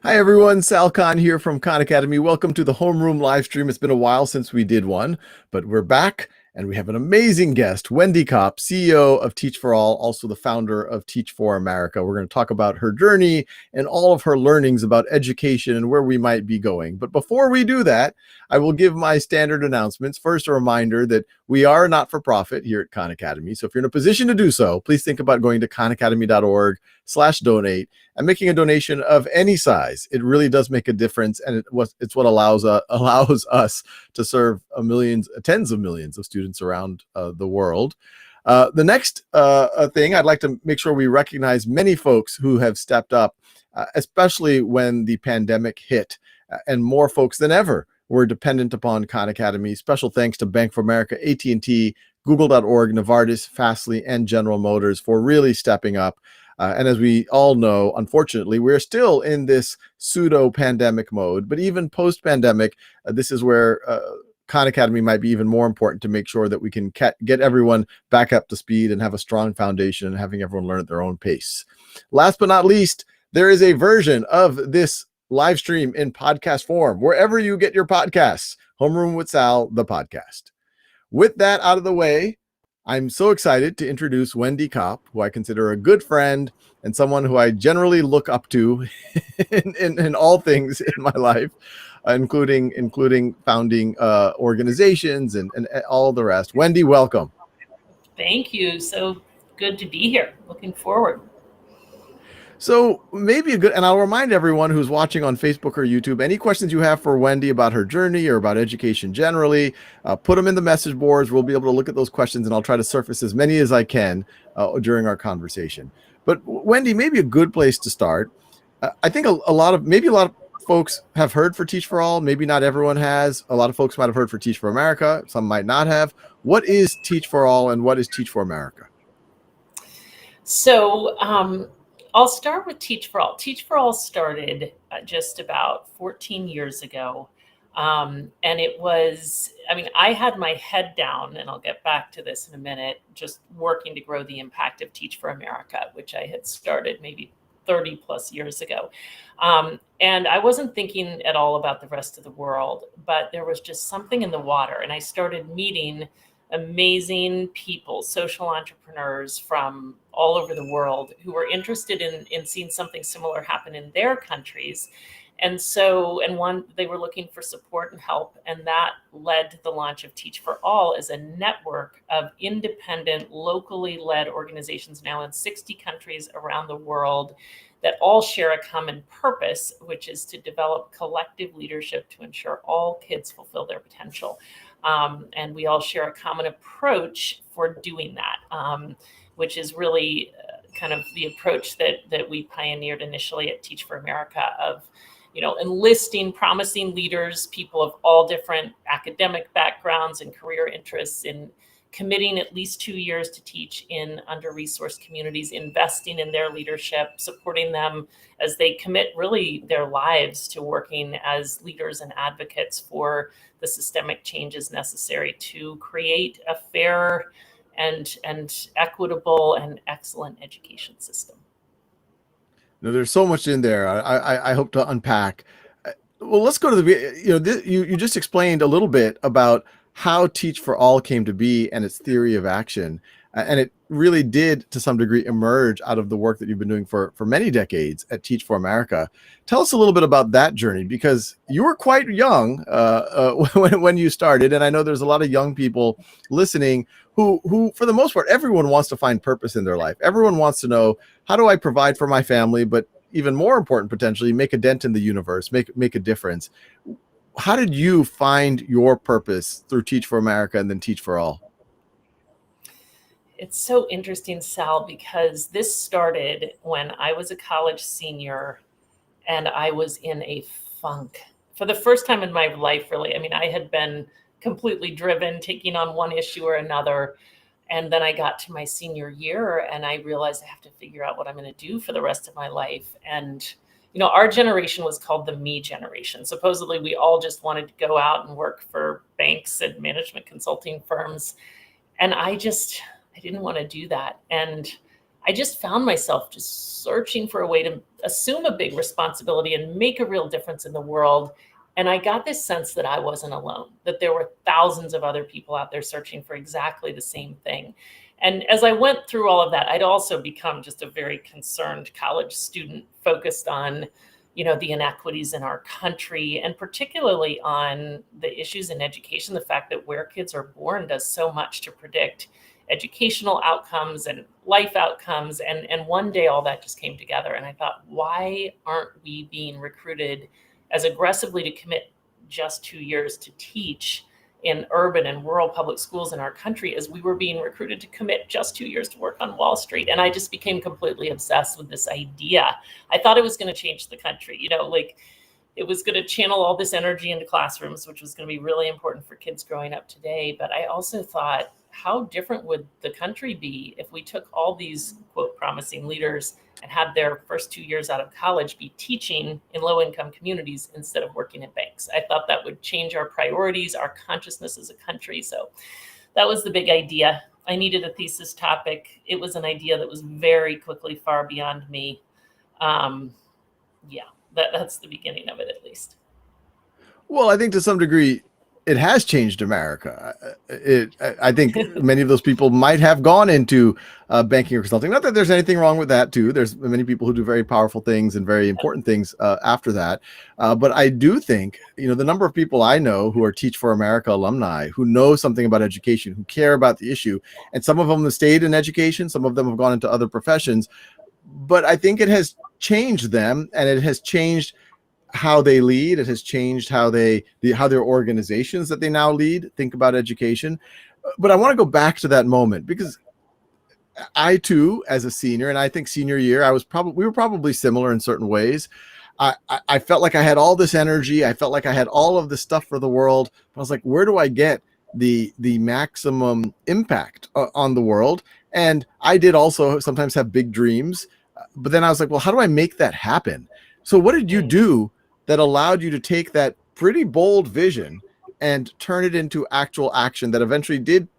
Hi everyone, Sal Khan here from Khan Academy. Welcome to the Homeroom live stream. It's been a while since we did one, but we're back and we have an amazing guest, Wendy Kopp, CEO of Teach for All, also the founder of Teach for America. We're going to talk about her journey and all of her learnings about education and where we might be going. But before we do that, I will give my standard announcements. First, a reminder that we are not-for-profit here at Khan Academy. So if you're in a position to do so, please think about going to khanacademy.org/donate and making a donation of any size. It really does make a difference, and it's what allows us to serve tens of millions of students around the world. The next thing, I'd like to make sure we recognize many folks who have stepped up, especially when the pandemic hit, and more folks than ever were dependent upon Khan Academy. Special thanks to Bank of America, AT&T, Google.org, Novartis, Fastly, and General Motors for really stepping up. And as we all know, unfortunately, we're still in this pseudo-pandemic mode. But even post-pandemic, this is where Khan Academy might be even more important to make sure that we can get everyone back up to speed and have a strong foundation and having everyone learn at their own pace. Last but not least, there is a version of this live stream in podcast form, wherever you get your podcasts. Homeroom with Sal, the podcast. With that out of the way, I'm so excited to introduce Wendy Kopp, who I consider a good friend and someone who I generally look up to in all things in my life, including founding organizations and all the rest. Wendy, welcome. Thank you. So good to be here. Looking forward. So maybe and I'll remind everyone who's watching on Facebook or YouTube, any questions you have for Wendy about her journey or about education generally, put them in the message boards. We'll be able to look at those questions, and I'll try to surface as many as I can during our conversation. But Wendy, maybe a good place to start. I think a lot of folks have heard for Teach for All. Maybe not everyone has. A lot of folks might have heard for Teach for America. Some might not have. What is Teach for All and what is Teach for America? So I'll start with Teach for All. Teach for All started just about 14 years ago. And it was, I had my head down, and I'll get back to this in a minute, just working to grow the impact of Teach for America, which I had started maybe 30 plus years ago. And I wasn't thinking at all about the rest of the world, but there was just something in the water. And I started meeting amazing people, social entrepreneurs from all over the world who were interested in seeing something similar happen in their countries. And they were looking for support and help. And that led to the launch of Teach for All as a network of independent, locally led organizations now in 60 countries around the world that all share a common purpose, which is to develop collective leadership to ensure all kids fulfill their potential. And we all share a common approach for doing that, which is really kind of the approach that we pioneered initially at Teach for America of, enlisting promising leaders, people of all different academic backgrounds and career interests, in committing at least 2 years to teach in under-resourced communities, investing in their leadership, supporting them as they commit really their lives to working as leaders and advocates for the systemic changes necessary to create a fair and equitable and excellent education system. No, there's so much in there. I hope to unpack. Well, let's go to the, you just explained a little bit about how Teach for All came to be and its theory of action. And it really did, to some degree, emerge out of the work that you've been doing for many decades at Teach for America. Tell us a little bit about that journey, because you were quite young when you started. And I know there's a lot of young people listening who, for the most part, everyone wants to find purpose in their life. Everyone wants to know, how do I provide for my family? But even more important, potentially, make a dent in the universe, make a difference. How did you find your purpose through Teach for America and then Teach for All? It's so interesting, Sal, because this started when I was a college senior and I was in a funk for the first time in my life, really. I had been completely driven, taking on one issue or another. And then I got to my senior year and I realized I have to figure out what I'm going to do for the rest of my life. And our generation was called the me generation. Supposedly, we all just wanted to go out and work for banks and management consulting firms. And I didn't want to do that. And I just found myself just searching for a way to assume a big responsibility and make a real difference in the world. And I got this sense that I wasn't alone, that there were thousands of other people out there searching for exactly the same thing. And as I went through all of that, I'd also become just a very concerned college student focused on, the inequities in our country, and particularly on the issues in education, the fact that where kids are born does so much to predict educational outcomes and life outcomes. And one day all that just came together. And I thought, why aren't we being recruited as aggressively to commit just 2 years to teach in urban and rural public schools in our country as we were being recruited to commit just 2 years to work on Wall Street? And I just became completely obsessed with this idea. I thought it was going to change the country, like it was going to channel all this energy into classrooms, which was going to be really important for kids growing up today. But I also thought, how different would the country be if we took all these, quote, promising leaders and had their first 2 years out of college be teaching in low-income communities instead of working in banks? I thought that would change our priorities, our consciousness as a country. So that was the big idea. I needed a thesis topic. It was an idea that was very quickly far beyond me. That's the beginning of it, at least. Well, I think to some degree, it has changed America. I think many of those people might have gone into banking or consulting. Not that there's anything wrong with that too. There's many people who do very powerful things and very important things after that. But I do think, the number of people I know who are Teach for America alumni, who know something about education, who care about the issue, and some of them have stayed in education, some of them have gone into other professions. But I think it has changed them, and it has changed how they lead. It has changed how their organizations that they now lead think about education. But I want to go back to that moment, because I too, as a senior, and I think senior year, we were probably similar in certain ways. I felt like I had all this energy. I felt like I had all of this stuff for the world. But I was like, where do I get the maximum impact on the world? And I did also sometimes have big dreams, but then I was like, well, how do I make that happen? So what did you do that allowed you to take that pretty bold vision and turn it into actual action that eventually did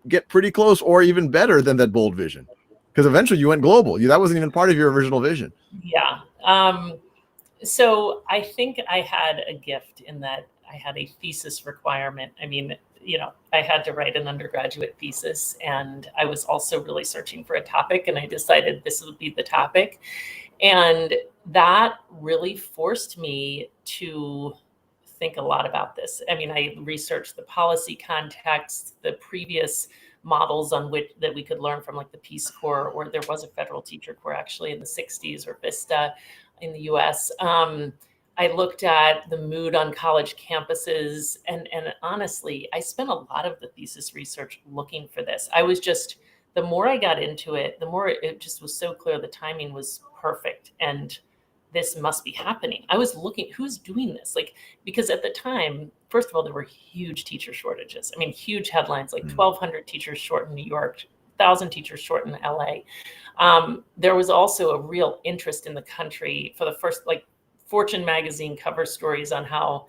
get pretty close or even better than that bold vision? Because eventually you went global. That wasn't even part of your original vision. Yeah. So I think I had a gift in that I had a thesis requirement. I mean, I had to write an undergraduate thesis, and I was also really searching for a topic, and I decided this would be the topic. And that really forced me to think a lot about this. I mean, I researched the policy context, the previous models on which that we could learn from, like the Peace Corps, or there was a federal teacher corps actually in the 60s, or VISTA in the US. I looked at the mood on college campuses, and honestly, I spent a lot of the thesis research looking for this. The more I got into it, the more it just was so clear the timing was perfect, and this must be happening. I was looking, who's doing this? Because at the time, first of all, there were huge teacher shortages. I mean, huge headlines, like 1,200 teachers short in New York, 1,000 teachers short in LA. There was also a real interest in the country for the first, Fortune magazine cover stories on how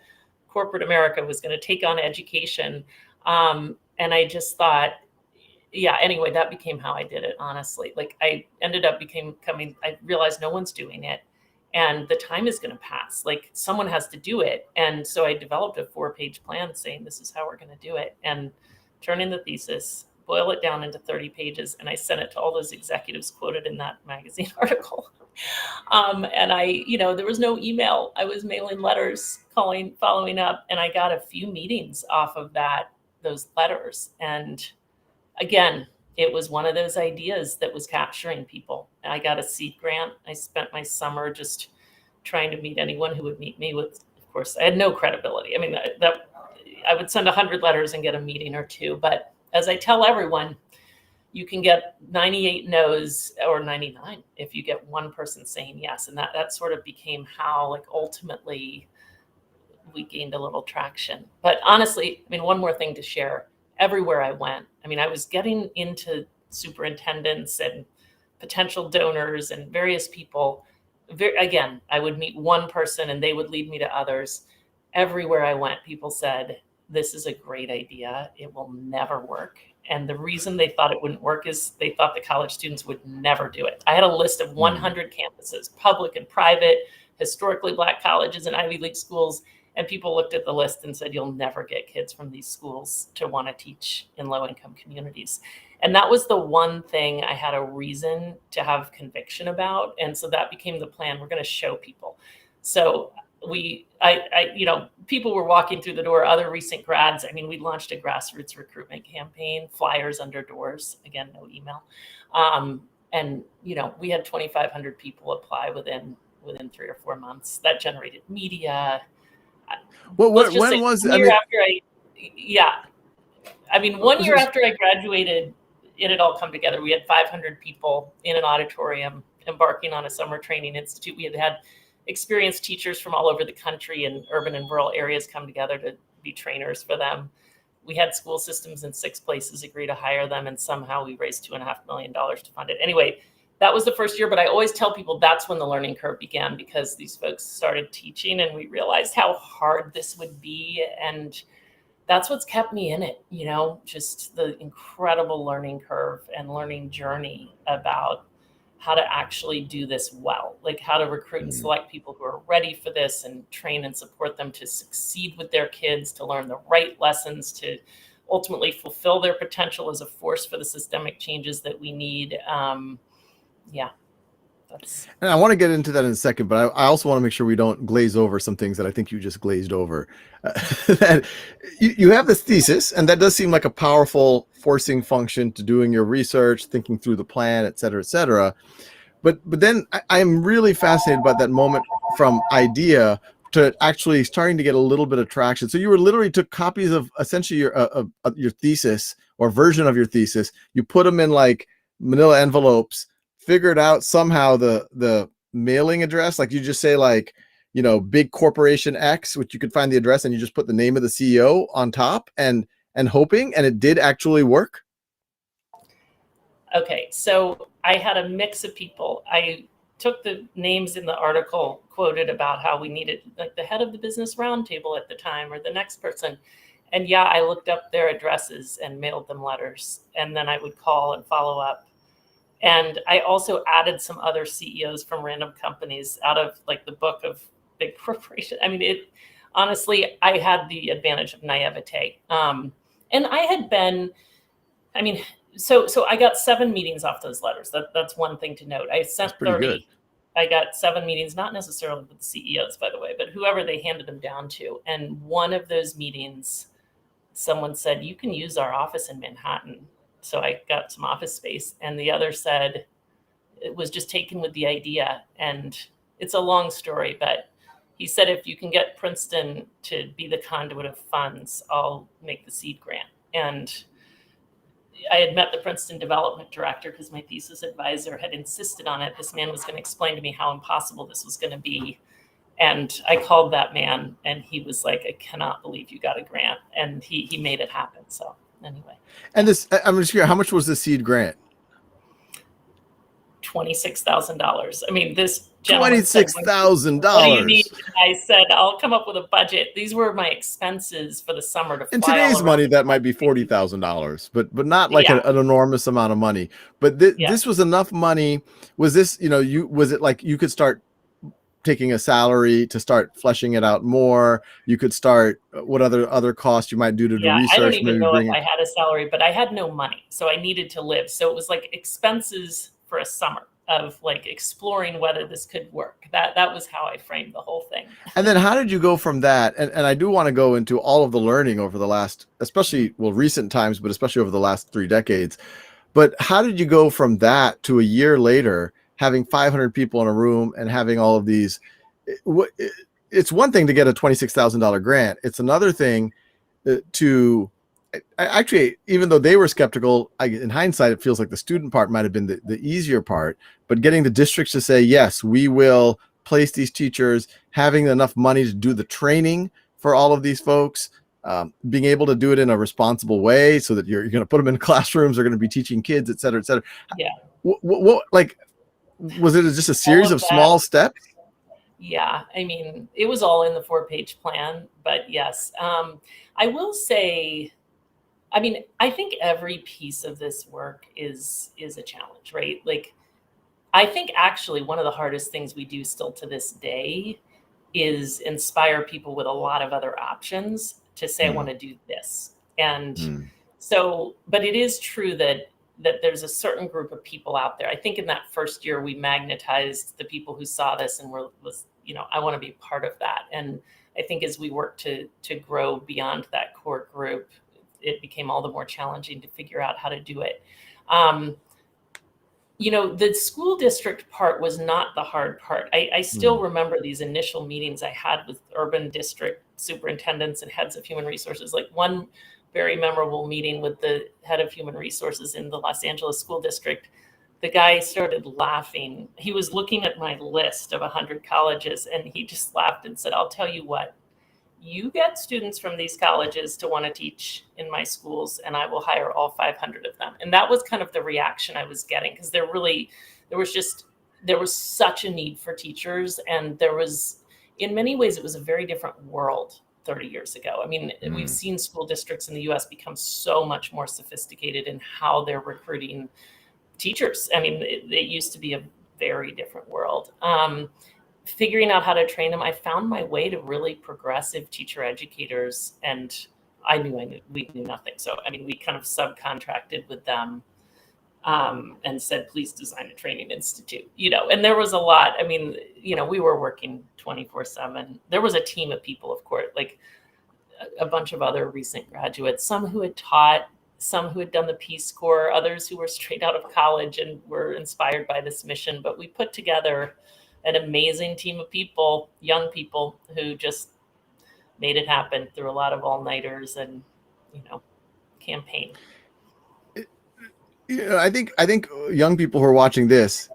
corporate America was going to take on education. And I just thought, anyway, that became how I did it, honestly. I ended up I realized no one's doing it, and the time is going to pass. Someone has to do it. And so I developed a 4-page plan saying, this is how we're going to do it, and turn in the thesis, boil it down into 30 pages. And I sent it to all those executives quoted in that magazine article. And there was no email. I was mailing letters, calling, following up, and I got a few meetings off of those letters. And again, it was one of those ideas that was capturing people. I got a seed grant. I spent my summer just trying to meet anyone who would meet me with, of course, I had no credibility. I mean, that I would send 100 letters and get a meeting or two. But as I tell everyone, you can get 98 no's, or 99 if you get one person saying yes. And that sort of became how, ultimately we gained a little traction. But honestly, I mean, one more thing to share. Everywhere I went, I mean, I was getting into superintendents and potential donors and various people. Again, I would meet one person and they would lead me to others. Everywhere I went, people said, this is a great idea. It will never work. And the reason they thought it wouldn't work is they thought the college students would never do it. I had a list of 100 campuses, public and private, historically Black colleges and Ivy League schools. And people looked at the list and said, you'll never get kids from these schools to want to teach in low-income communities. And that was the one thing I had a reason to have conviction about. And so that became the plan. We're going to show people. So people were walking through the door, other recent grads. I mean, we launched a grassroots recruitment campaign, flyers under doors, again, no email. And, we had 2,500 people apply within 3 or 4 months. That generated media. Well, when was I mean, 1 year after I graduated, it had all come together. We had 500 people in an auditorium embarking on a summer training institute. We had experienced teachers from all over the country in urban and rural areas come together to be trainers for them. We had school systems in 6 places agree to hire them, and somehow we raised $2.5 million to fund it. Anyway, that was the first year, but I always tell people that's when the learning curve began, because these folks started teaching and we realized how hard this would be. And that's what's kept me in it, just the incredible learning curve and learning journey about how to actually do this well, like how to recruit and select people who are ready for this and train and support them to succeed with their kids, to learn the right lessons, to ultimately fulfill their potential as a force for the systemic changes that we need. And I want to get into that in a second, but I also want to make sure we don't glaze over some things that I think you just glazed over. That you have this thesis, and that does seem like a powerful forcing function to doing your research, thinking through the plan, et cetera, et cetera. But then I am really fascinated by that moment from idea to actually starting to get a little bit of traction. So you literally took copies of essentially your thesis or version of your thesis. You put them in like manila envelopes, figured out somehow the mailing address. Like you just say like, big corporation X, which you could find the address, and you just put the name of the CEO on top and hoping, and it did actually work. Okay, so I had a mix of people. I took the names in the article quoted about how we needed like the head of the business roundtable at the time or the next person. And yeah, I looked up their addresses and mailed them letters. And then I would call and follow up. And I also added some other CEOs from random companies out of like the book of big corporations. I mean, honestly, I had the advantage of naivete. And I had been, so I got 7 meetings off those letters. That's one thing to note. I sent 30. Good. I got 7 meetings, not necessarily with the CEOs, by the way, but whoever they handed them down to. And one of those meetings, someone said, you can use our office in Manhattan. So I got some office space, and the other said it was just taken with the idea. And it's a long story, but he said, if you can get Princeton to be the conduit of funds, I'll make the seed grant. And I had met the Princeton development director because my thesis advisor had insisted on it. This man was going to explain to me how impossible this was going to be. And I called that man, and he was like, I cannot believe you got a grant. And he made it happen. So anyway. And this, I'm just curious, how much was the seed grant? $26,000. I mean, this gentleman $26,000. What do you need? I said, I'll come up with a budget. These were my expenses for the summer to fly. In today's money, that might be $40,000, but not like an enormous amount of money. But this was enough money. Was this, was it like you could start taking a salary to start fleshing it out more? You could start what other costs you might do to do research. I don't even know if I had a salary, but I had no money, so I needed to live. So it was like expenses for a summer of like exploring whether this could work. That was how I framed the whole thing. And then how did you go from that? And I do want to go into all of the learning over the last, especially recent times, but especially over the last 3 decades. But how did you go from that to a year later, having 500 people in a room and having all of these? It's one thing to get a $26,000 grant. It's another thing to actually, even though they were skeptical, in hindsight, it feels like the student part might have been the easier part. But getting the districts to say, yes, we will place these teachers, having enough money to do the training for all of these folks, being able to do it in a responsible way so that you're going to put them in classrooms, they're going to be teaching kids, et cetera, et cetera. Yeah. What was it just a series of small steps? Yeah, I mean, it was all in the 4-page plan, but yes. I will say I mean, I think every piece of this work is a challenge, right? Like, I think actually one of the hardest things we do still to this day is inspire people with a lot of other options to say, I want Mm, to do this. And mm, so, but it is true that there's a certain group of people out there. I think in that first year we magnetized the people who saw this and I want to be part of that. And I think as we work to grow beyond that core group, it became all the more challenging to figure out how to do it. Um, the school district part was not the hard part. I still mm, remember these initial meetings I had with urban district superintendents and heads of human resources. Like one very memorable meeting with the head of human resources in the Los Angeles school district. The guy started laughing. He was looking at my list of 100 colleges and he just laughed and said, I'll tell you what, you get students from these colleges to want to teach in my schools and I will hire all 500 of them. And that was kind of the reaction I was getting, because there was just there was such a need for teachers, and there was, in many ways, it was a very different world 30 years ago. I mean, we've mm. seen school districts in the US become so much more sophisticated in how they're recruiting teachers. I mean, it used to be a very different world. Figuring out how to train them, I found my way to really progressive teacher educators, and we knew nothing. So, I mean, we kind of subcontracted with them, and said, please design a training institute, and there was a lot. I mean, we were working 24/7. There was a team of people, of course, like a bunch of other recent graduates, some who had taught, some who had done the Peace Corps, others who were straight out of college and were inspired by this mission. But we put together an amazing team of people, young people, who just made it happen through a lot of all-nighters and, you know, campaign. I think young people who are watching this,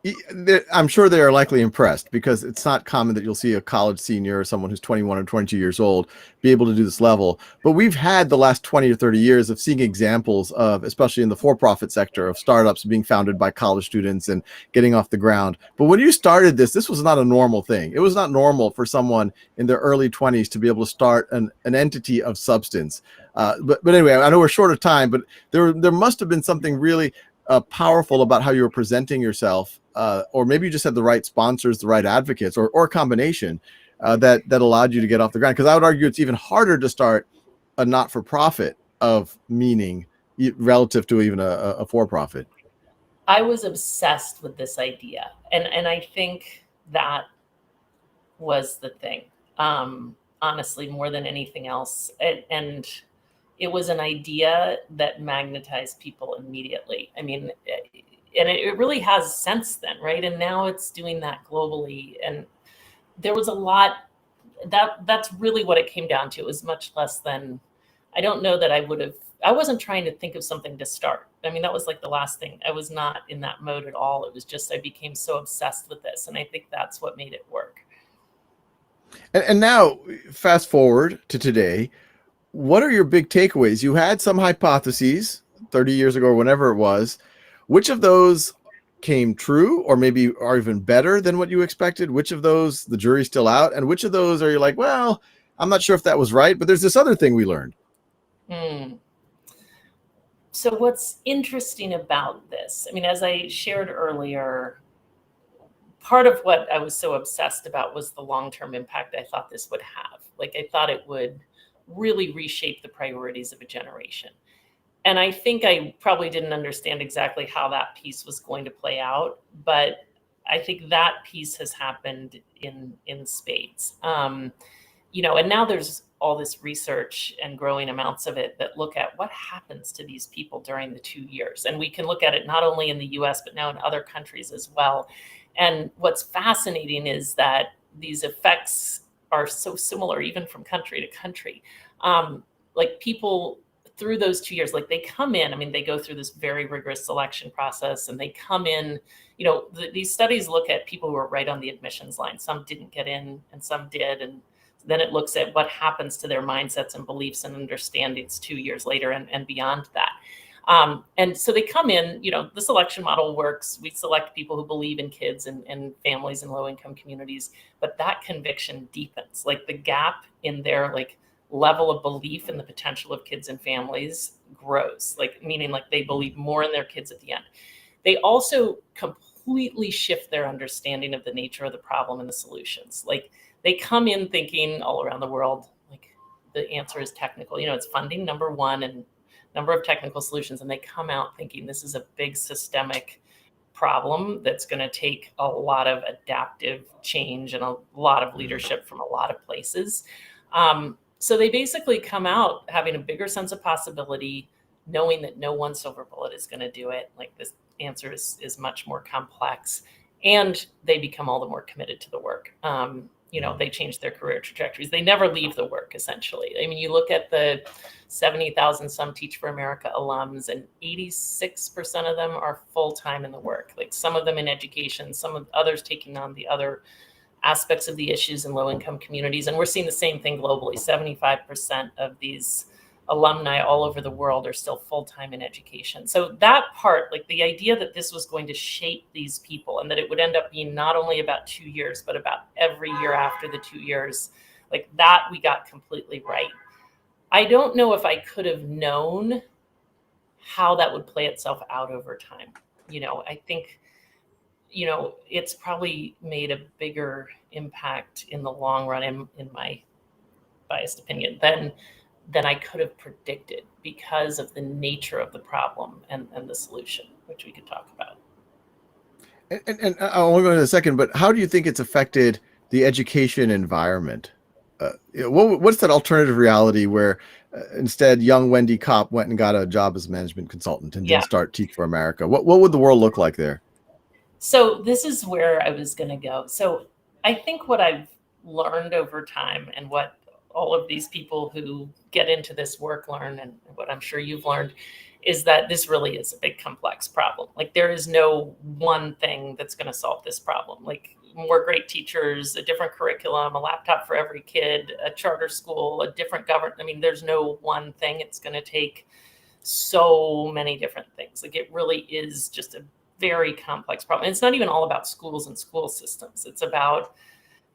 I'm sure they are likely impressed, because it's not common that you'll see a college senior or someone who's 21 or 22 years old be able to do this level. But we've had the last 20 or 30 years of seeing examples of, especially in the for-profit sector, of startups being founded by college students and getting off the ground. But when you started this was not a normal thing. It was not normal for someone in their early 20s to be able to start an entity of substance. But anyway, I know we're short of time, but there must have been something really powerful about how you were presenting yourself, or maybe you just had the right sponsors, the right advocates, or a combination that allowed you to get off the ground. Because I would argue it's even harder to start a not-for-profit of meaning relative to even a for-profit. I was obsessed with this idea, and I think that was the thing. Honestly, more than anything else, and it was an idea that magnetized people immediately. I mean, and it really has since then, right? And now it's doing that globally. And there was a lot that's really what it came down to. It was much less than, I don't know that I wasn't trying to think of something to start. I mean, that was like the last thing. I was not in that mode at all. It was just, I became so obsessed with this. And I think that's what made it work. And now, fast forward to today, what are your big takeaways? You had some hypotheses 30 years ago or whenever it was. Which of those came true, or maybe are even better than what you expected? Which of those the jury's still out? And which of those are you like, well, I'm not sure if that was right, but there's this other thing we learned? Hmm. So what's interesting about this, I mean, as I shared earlier, part of what I was so obsessed about was the long-term impact I thought this would have. Like, I thought it would really reshape the priorities of a generation. And I think I probably didn't understand exactly how that piece was going to play out, but I think that piece has happened in spades. And now there's all this research and growing amounts of it that look at what happens to these people during the 2 years. And we can look at it not only in the US, but now in other countries as well. And what's fascinating is that these effects are so similar, even from country to country. Like, people through those 2 years, like, they come in, I mean, they go through this very rigorous selection process, and they come in, these studies look at people who are right on the admissions line. Some didn't get in and some did. And then it looks at what happens to their mindsets and beliefs and understandings 2 years later and beyond that. And so they come in, the selection model works. We select people who believe in kids and families in low income communities, but that conviction deepens. Like, the gap in their, like, level of belief in the potential of kids and families grows, like meaning like they believe more in their kids at the end. They also completely shift their understanding of the nature of the problem and the solutions. Like they come in thinking all around the world, like the answer is technical. It's funding, number one, and number of technical solutions. And they come out thinking this is a big systemic problem that's going to take a lot of adaptive change and a lot of leadership from a lot of places. So they basically come out having a bigger sense of possibility, knowing that no one silver bullet is going to do it. Like this answer is much more complex, and they become all the more committed to the work. They change their career trajectories. They never leave the work, essentially. I mean, you look at the 70,000 some Teach for America alums, and 86% of them are full-time in the work. Like some of them in education, some of others taking on the other aspects of the issues in low-income communities. And we're seeing the same thing globally. 75% of these alumni all over the world are still full-time in education. So that part, like the idea that this was going to shape these people and that it would end up being not only about 2 years, but about every year after the 2 years, like that we got completely right. I don't know if I could have known how that would play itself out over time. I think, it's probably made a bigger impact in the long run, in my biased opinion, than I could have predicted because of the nature of the problem and the solution, which we could talk about. And I'll go in a second, but how do you think it's affected the education environment? What's that alternative reality where instead young Wendy Kopp went and got a job as a management consultant and didn't start Teach for America? What would the world look like there? So this is where I was going to go. So I think what I've learned over time, and what all of these people who get into this work learn, and what I'm sure you've learned, is that this really is a big complex problem. Like there is no one thing that's going to solve this problem. Like more great teachers, a different curriculum, a laptop for every kid, a charter school, a different government. I mean, there's no one thing. It's going to take so many different things. Like it really is just a very complex problem. And it's not even all about schools and school systems. It's about,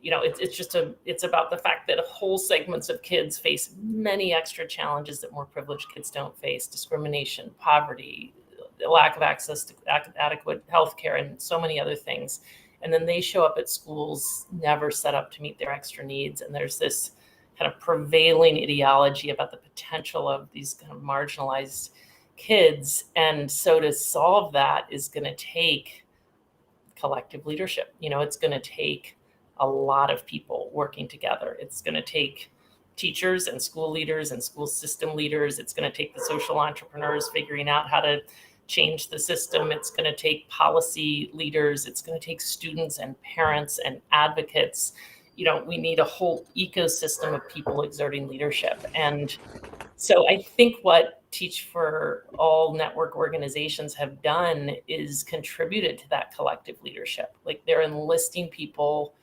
it's about the fact that whole segments of kids face many extra challenges that more privileged kids don't face: discrimination, poverty, lack of access to adequate healthcare, and so many other things. And then they show up at schools never set up to meet their extra needs. And there's this kind of prevailing ideology about the potential of these kind of marginalized kids. And so to solve that is going to take collective leadership. It's going to take a lot of people working together. It's going to take teachers and school leaders and school system leaders. It's going to take the social entrepreneurs figuring out how to change the system. It's going to take policy leaders. It's going to take students and parents and advocates. We need a whole ecosystem of people exerting leadership. And so I think what Teach for All network organizations have done is contributed to that collective leadership. Like they're enlisting people,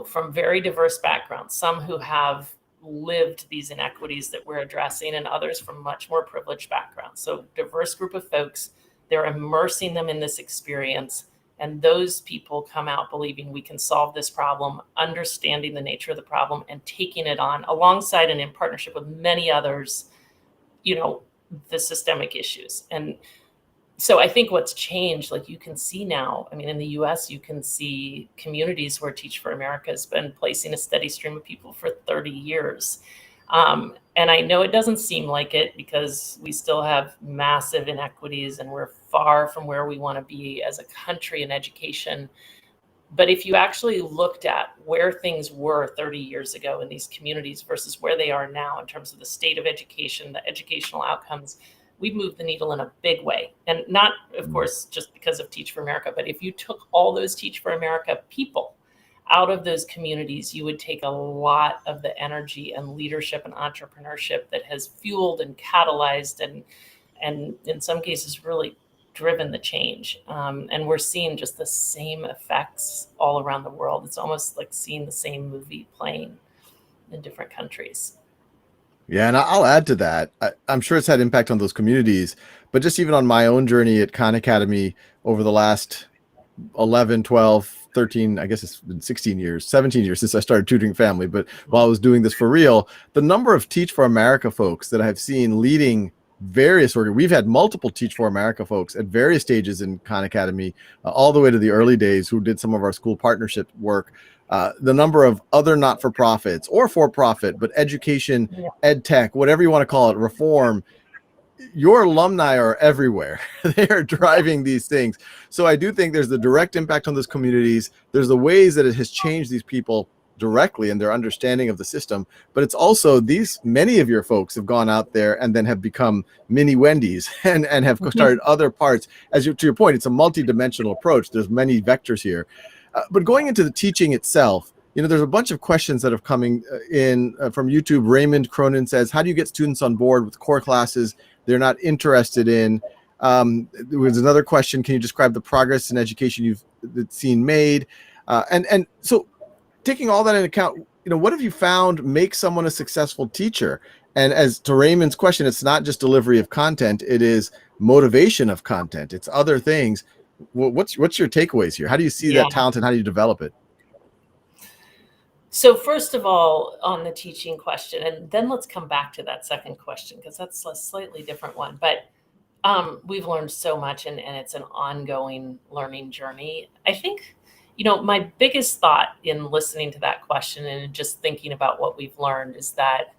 from very diverse backgrounds, some who have lived these inequities that we're addressing, and others from much more privileged backgrounds. So diverse group of folks, they're immersing them in this experience. And those people come out believing we can solve this problem, understanding the nature of the problem, and taking it on alongside and in partnership with many others, the systemic issues. And so I think what's changed, like you can see now, I mean, in the US, you can see communities where Teach for America has been placing a steady stream of people for 30 years. And I know it doesn't seem like it because we still have massive inequities and we're far from where we want to be as a country in education. But if you actually looked at where things were 30 years ago in these communities versus where they are now in terms of the state of education, the educational outcomes, we've moved the needle in a big way. And not, of course, just because of Teach for America, but if you took all those Teach for America people out of those communities, you would take a lot of the energy and leadership and entrepreneurship that has fueled and catalyzed and in some cases really driven the change. And we're seeing just the same effects all around the world. It's almost like seeing the same movie playing in different countries. Yeah, and I'll add to that. I'm sure it's had impact on those communities, but just even on my own journey at Khan Academy over the last 11, 12, 13, I guess it's been 16 years, 17 years since I started tutoring family. But while I was doing this for real, the number of Teach for America folks that I've seen leading we've had multiple Teach for America folks at various stages in Khan Academy, all the way to the early days, who did some of our school partnership work. The number of other not-for-profits or for-profit, but education, Yeah. ed tech, whatever you want to call it, reform, your alumni are everywhere. They are driving these things. So I do think there's the direct impact on those communities. There's the ways that it has changed these people directly in their understanding of the system, but it's also many of your folks have gone out there and then have become mini Wendy's and have started other parts. To your point, it's a multi-dimensional approach. There's many vectors here. But going into the teaching itself, there's a bunch of questions that have coming in from YouTube. Raymond Cronin says, how do you get students on board with core classes they're not interested in? There was another question. Can you describe the progress in education you've seen made? And so taking all that into account, what have you found makes someone a successful teacher? And as to Raymond's question, it's not just delivery of content, it is motivation of content. It's other things. What's your takeaways here? How do you see Yeah. that talent and how do you develop it? So first of all, on the teaching question, and then let's come back to that second question, because that's a slightly different one. But we've learned so much, and it's an ongoing learning journey. I think, my biggest thought in listening to that question and just thinking about what we've learned is that,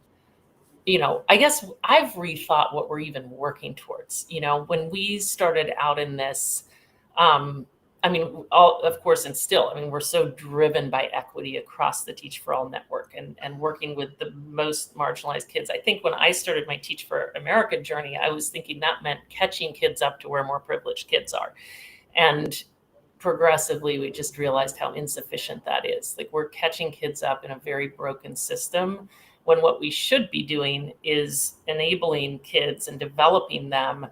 I guess I've rethought what we're even working towards. When we started out in this, of course, and still, we're so driven by equity across the Teach for All network and working with the most marginalized kids. I think when I started my Teach for America journey, I was thinking that meant catching kids up to where more privileged kids are. And progressively, we just realized how insufficient that is. Like, we're catching kids up in a very broken system, when what we should be doing is enabling kids and developing them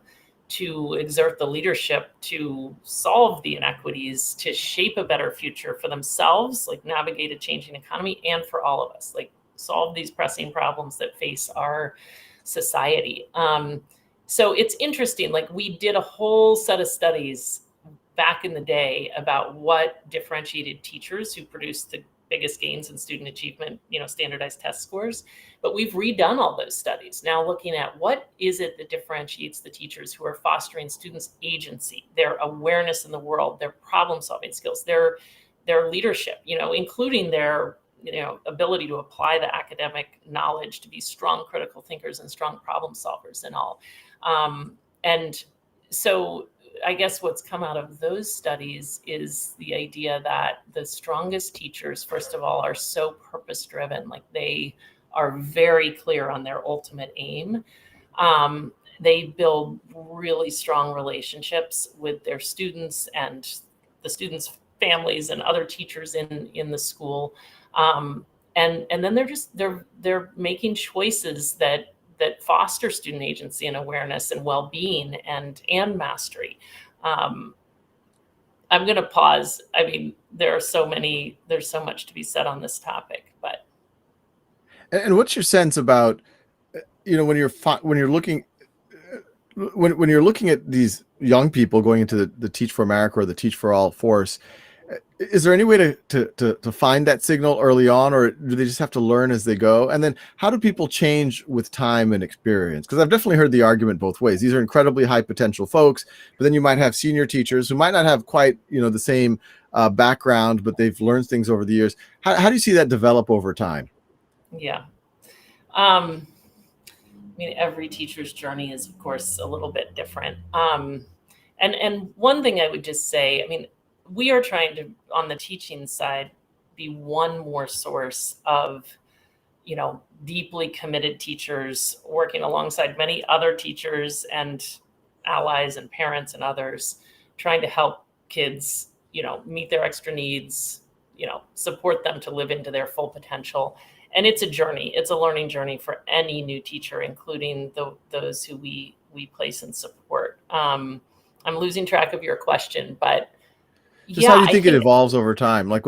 to exert the leadership to solve the inequities, to shape a better future for themselves, like navigate a changing economy, and for all of us, like solve these pressing problems that face our society. So it's interesting, like we did a whole set of studies back in the day about what differentiated teachers who produced the biggest gains in student achievement, standardized test scores. But we've redone all those studies now, looking at what is it that differentiates the teachers who are fostering students' agency, their awareness in the world, their problem-solving skills, their leadership, including their ability to apply the academic knowledge to be strong critical thinkers and strong problem solvers and all. And so I guess what's come out of those studies is the idea that the strongest teachers, first of all, are so purpose-driven. Like, they are very clear on their ultimate aim. They build really strong relationships with their students and the students' families and other teachers in the school. And then they're making choices that foster student agency and awareness and well-being and mastery. I'm going to pause. There's so much to be said on this topic, but. And what's your sense about, when you're looking at these young people going into the Teach for America or the Teach for All force, is there any way to find that signal early on, or do they just have to learn as they go? And then how do people change with time and experience? Because I've definitely heard the argument both ways. These are incredibly high potential folks, but then you might have senior teachers who might not have quite, the same background, but they've learned things over the years. How do you see that develop over time? Yeah. Every teacher's journey is, of course, a little bit different. And one thing I would just say, we are trying to, on the teaching side, be one more source of, deeply committed teachers working alongside many other teachers and allies and parents and others, trying to help kids, meet their extra needs, support them to live into their full potential. And it's a journey. It's a learning journey for any new teacher, including those who we place in support. I'm losing track of your question, but just how do you think it evolves over time? Like,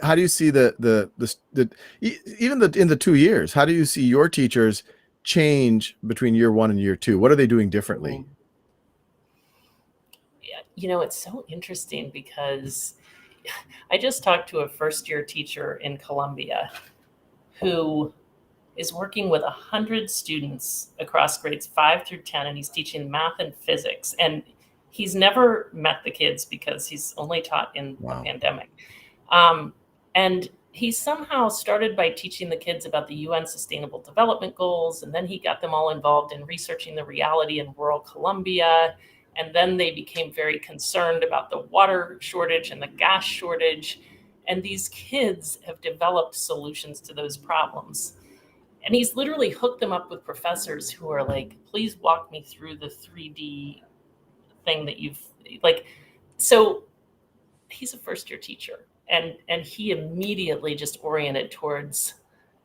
how do you see even in the 2 years, how do you see your teachers change between year 1 and year 2? What are they doing differently? It's so interesting because I just talked to a first-year teacher in Columbia who is working with 100 students across grades 5 through 10, and he's teaching math and physics. And he's never met the kids because he's only taught in a Wow. pandemic. And he somehow started by teaching the kids about the UN Sustainable Development Goals, and then he got them all involved in researching the reality in rural Colombia. And then they became very concerned about the water shortage and the gas shortage. And these kids have developed solutions to those problems. And he's literally hooked them up with professors who are like, please walk me through the 3D thing that you've like. So he's a first year teacher, and he immediately just oriented towards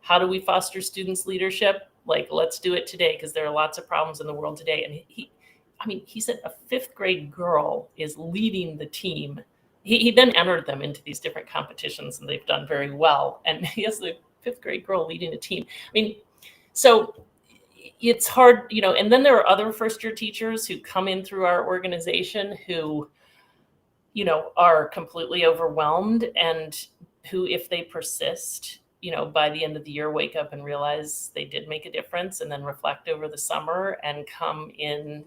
how do we foster students' leadership? Like, let's do it today because there are lots of problems in the world today. And he said a fifth grade girl is leading the team. He then entered them into these different competitions, and they've done very well. And he has the fifth grade girl leading a team. I mean, so it's hard, and then there are other first year teachers who come in through our organization who, are completely overwhelmed, and who, if they persist, by the end of the year, wake up and realize they did make a difference, and then reflect over the summer and come in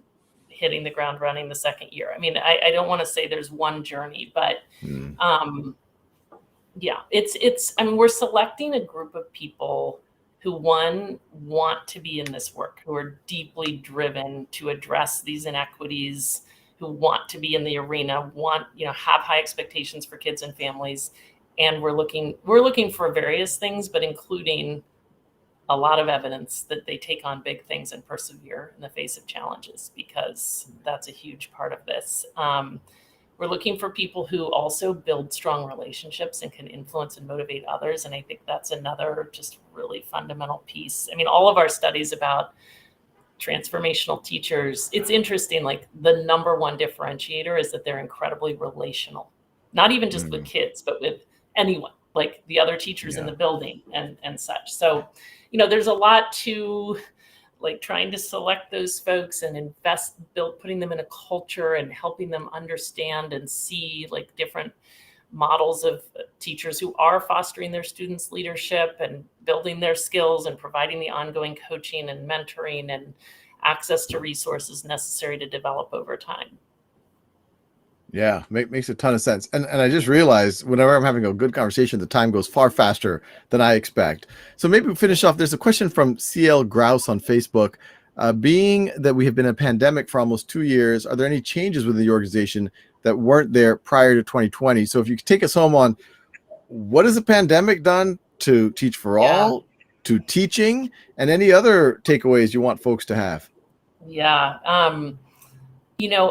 hitting the ground running the second year. I mean, I don't want to say there's one journey, but yeah, I mean, we're selecting a group of people who, one, want to be in this work, who are deeply driven to address these inequities, who want to be in the arena, have high expectations for kids and families. And we're looking for various things, but including a lot of evidence that they take on big things and persevere in the face of challenges, because that's a huge part of this. We're looking for people who also build strong relationships and can influence and motivate others. And I think that's another just really fundamental piece. I mean, all of our studies about transformational teachers, it's interesting, like the number one differentiator is that they're incredibly relational, not even just with kids, but with anyone, like the other teachers in the building and such. So, there's a lot to like trying to select those folks and putting them in a culture and helping them understand and see like different models of teachers who are fostering their students' leadership and building their skills and providing the ongoing coaching and mentoring and access to resources necessary to develop over time. Yeah, makes a ton of sense. And I just realized whenever I'm having a good conversation, the time goes far faster than I expect. So maybe we finish off. There's a question from CL Grouse on Facebook. Being that we have been in a pandemic for almost 2 years, are there any changes within the organization that weren't there prior to 2020? So if you could take us home on what has the pandemic done to Teach for All, to teaching, and any other takeaways you want folks to have? Yeah.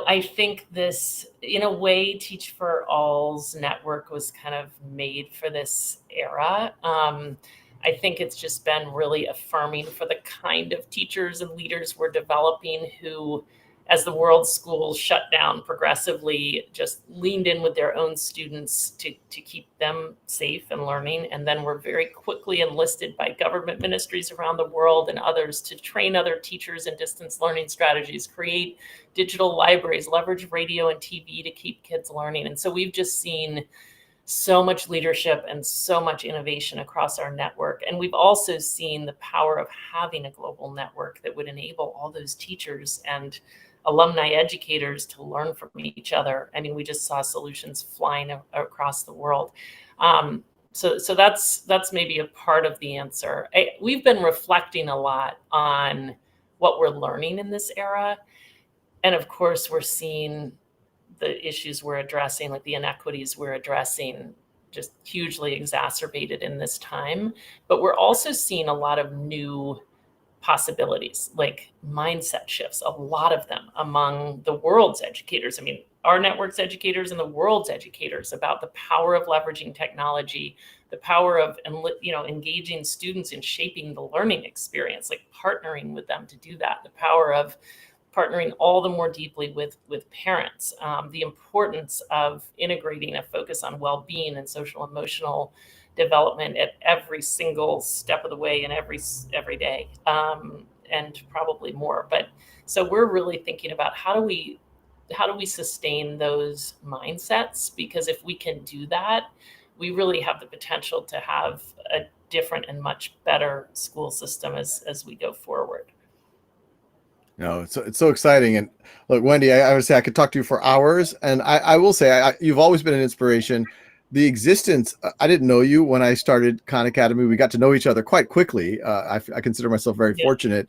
I think this, in a way, Teach for All's network was kind of made for this era. I think it's just been really affirming for the kind of teachers and leaders we're developing who, as the world's schools shut down progressively, just leaned in with their own students to keep them safe and learning. And then were very quickly enlisted by government ministries around the world and others to train other teachers in distance learning strategies, create digital libraries, leverage radio and TV to keep kids learning. And so we've just seen so much leadership and so much innovation across our network. And we've also seen the power of having a global network that would enable all those teachers and alumni educators to learn from each other. I mean, we just saw solutions flying across the world. So that's maybe a part of the answer. We've been reflecting a lot on what we're learning in this era. And of course, we're seeing the issues we're addressing, like the inequities we're addressing, just hugely exacerbated in this time. But we're also seeing a lot of new possibilities, like mindset shifts, a lot of them among the world's educators. I mean, our network's educators and the world's educators, about the power of leveraging technology, the power of engaging students in shaping the learning experience, like partnering with them to do that, the power of partnering all the more deeply with parents, the importance of integrating a focus on well-being and social emotional development at every single step of the way and every day, and probably more. But so we're really thinking about how do we sustain those mindsets, because if we can do that, we really have the potential to have a different and much better school system as we go forward. No, it's so exciting. And look, Wendy, I would say I could talk to you for hours. And I will say, you've always been an inspiration. The existence, I didn't know you when I started Khan Academy. We got to know each other quite quickly. I consider myself very fortunate.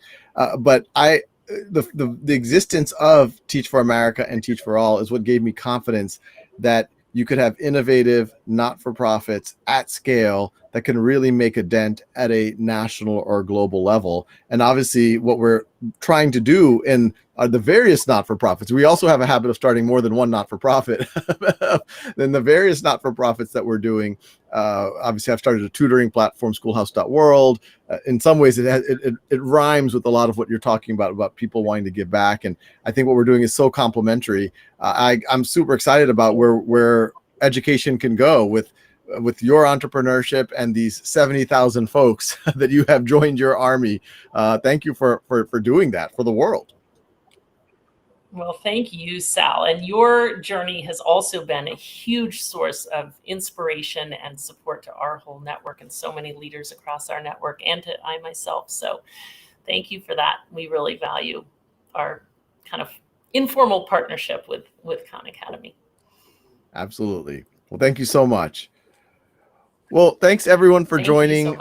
But the existence of Teach for America and Teach for All is what gave me confidence that you could have innovative not-for-profits at scale that can really make a dent at a national or global level. And obviously what we're trying to do in the various not-for-profits, we also have a habit of starting more than one not-for-profit. Then the various not-for-profits that we're doing, obviously I've started a tutoring platform, schoolhouse.world. In some ways it rhymes with a lot of what you're talking about people wanting to give back. And I think what we're doing is so complementary. I'm super excited about where education can go with your entrepreneurship and these 70,000 folks that you have joined your army. Thank you for doing that for the world. Well, thank you, Sal. And your journey has also been a huge source of inspiration and support to our whole network and so many leaders across our network and to I myself. So thank you for that. We really value our kind of informal partnership with Khan Academy. Absolutely. Well, thank you so much. Well, thanks everyone for joining.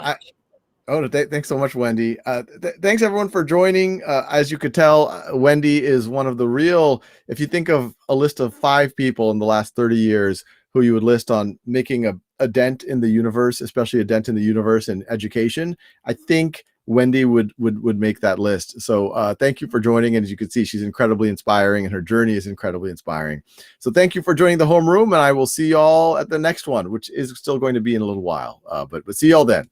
Thanks so much, Wendy. Thanks everyone for joining. As you could tell, Wendy is one of the real, if you think of a list of 5 people in the last 30 years who you would list on making a dent in the universe, especially a dent in the universe in education, I think Wendy would make that list. So thank you for joining. And as you can see, she's incredibly inspiring and her journey is incredibly inspiring. So thank you for joining the Homeroom, and I will see y'all at the next one, which is still going to be in a little while. But see y'all then.